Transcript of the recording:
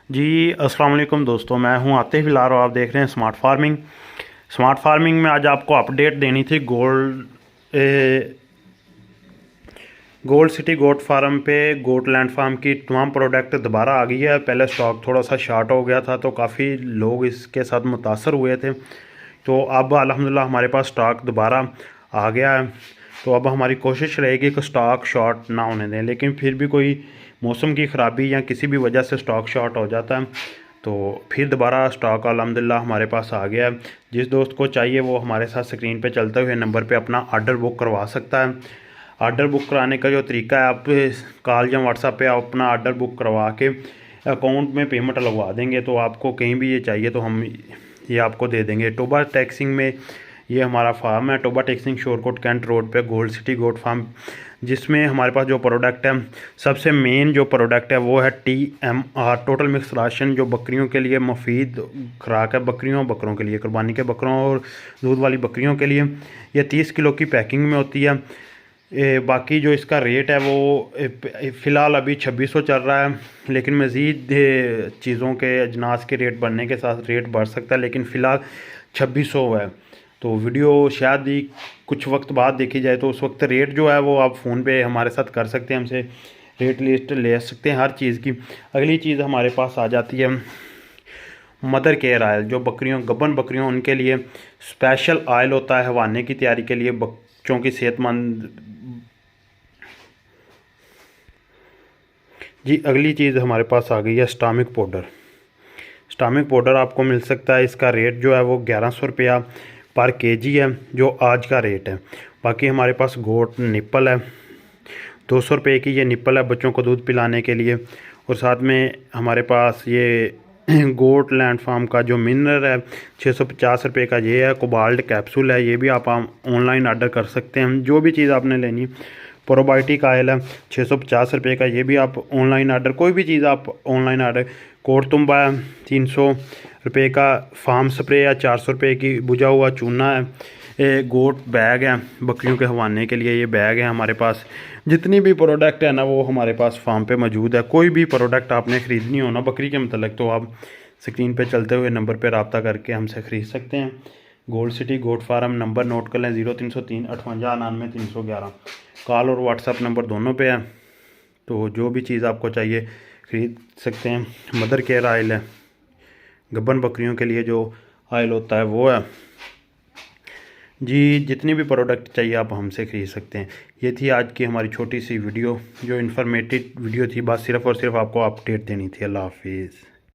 जी अस्सलाम वालेकुम दोस्तों, मैं हूं आतिफ हिलार और आप देख रहे हैं स्मार्ट फार्मिंग में आज आपको अपडेट देनी थी गोल्ड सिटी गोट फार्म पे गोट लैंड फार्म की तमाम प्रोडक्ट दोबारा आ गई है। पहले स्टॉक थोड़ा सा शार्ट हो गया था तो काफ़ी लोग इसके साथ मुतासर हुए थे, तो अब अल्हम्दुलिल्लाह हमारे पास स्टॉक दोबारा आ गया है। तो अब हमारी कोशिश रहेगी कि स्टॉक शॉर्ट ना होने दें, लेकिन फिर भी कोई मौसम की ख़राबी या किसी भी वजह से स्टॉक शॉर्ट हो जाता है तो फिर दोबारा स्टॉक अल्हम्दुलिल्लाह हमारे पास आ गया है। जिस दोस्त को चाहिए वो हमारे साथ स्क्रीन पे चलते हुए नंबर पे अपना ऑर्डर बुक करवा सकता है। ऑर्डर बुक कराने का जो तरीका है, आप कॉल या व्हाट्सएप पे आप अपना ऑर्डर बुक करवा के अकाउंट में पेमेंट लगवा देंगे तो आपको कहीं भी ये चाहिए तो हम ये आपको दे देंगे। टोबा टैक्सिंग में ये हमारा फार्म है, टोबा टैक्सिंग शोरकोट कैंट रोड पे गोल्ड सिटी गोट फार्म, जिसमें हमारे पास जो प्रोडक्ट है सबसे मेन जो प्रोडक्ट है वो है TMR टोटल मिक्स राशन, जो बकरियों के लिए मुफीद खुराक है, बकरों के लिए, कुर्बानी के बकरों और दूध वाली बकरियों के लिए। ये 30 किलो की पैकिंग में होती है। बाकी जो इसका रेट है वो फ़िलहाल अभी 2600 चल रहा है, लेकिन मज़ीद चीज़ों के अजनास के रेट बढ़ने के साथ रेट बढ़ सकता है, लेकिन फ़िलहाल 2600 है। तो वीडियो शायद ही कुछ वक्त बाद देखी जाए तो उस वक्त रेट जो है वो आप फ़ोन पे हमारे साथ कर सकते हैं, हमसे रेट लिस्ट ले सकते हैं हर चीज़ की। अगली चीज़ हमारे पास आ जाती है मदर केयर आयल, जो गब्बन बकरियों उनके लिए स्पेशल आयल होता है हवाने की तैयारी के लिए, बच्चों की सेहतमंद। जी अगली चीज़ हमारे पास आ गई है स्टामिक पाउडर। स्टामिक पाउडर आपको मिल सकता है, इसका रेट जो है वो 1100 रुपया पर केजी है, जो आज का रेट है। बाकी हमारे पास गोट निप्पल है, 200 रुपये की ये निप्पल है बच्चों को दूध पिलाने के लिए। और साथ में हमारे पास ये गोट लैंड फार्म का जो मिनरल है 650 रुपये का ये है। कोबाल्ट कैप्सूल है, ये भी आप ऑनलाइन ऑर्डर कर सकते हैं। जो भी चीज़ आपने लेनी है, प्रोबायोटिक आयल है 650 रुपये का, ये भी आप ऑनलाइन ऑर्डर, कोई भी चीज़ आप ऑनलाइन ऑर्डर। कोटतुम्बा है 300 रुपये का, फार्म स्प्रे है 400 रुपये की, बुझा हुआ चूना है, गोट बैग है बकरियों के हवाने के लिए, ये बैग है हमारे पास। जितनी भी प्रोडक्ट है ना वो हमारे पास फार्म पे मौजूद है। कोई भी प्रोडक्ट आपने ख़रीदनी हो ना बकरी के मतलब, तो आप स्क्रीन पे चलते हुए नंबर पे रब्ता करके हमसे ख़रीद सकते हैं। Gold city goat farm, number note कर लें 0303 58 99 311। कॉल और व्हाट्सअप नंबर दोनों पे है, तो जो भी चीज़ आपको चाहिए ख़रीद सकते हैं। मदर केयर आयल है, गब्बन बकरियों के लिए जो आयल होता है वो है। जी जितनी भी प्रोडक्ट चाहिए आप हमसे ख़रीद सकते हैं। ये थी आज की हमारी छोटी सी वीडियो, जो इन्फॉर्मेटिव वीडियो थी, बस सिर्फ़ और सिर्फ आपको अपडेट देनी थी। अल्लाह हाफिज़।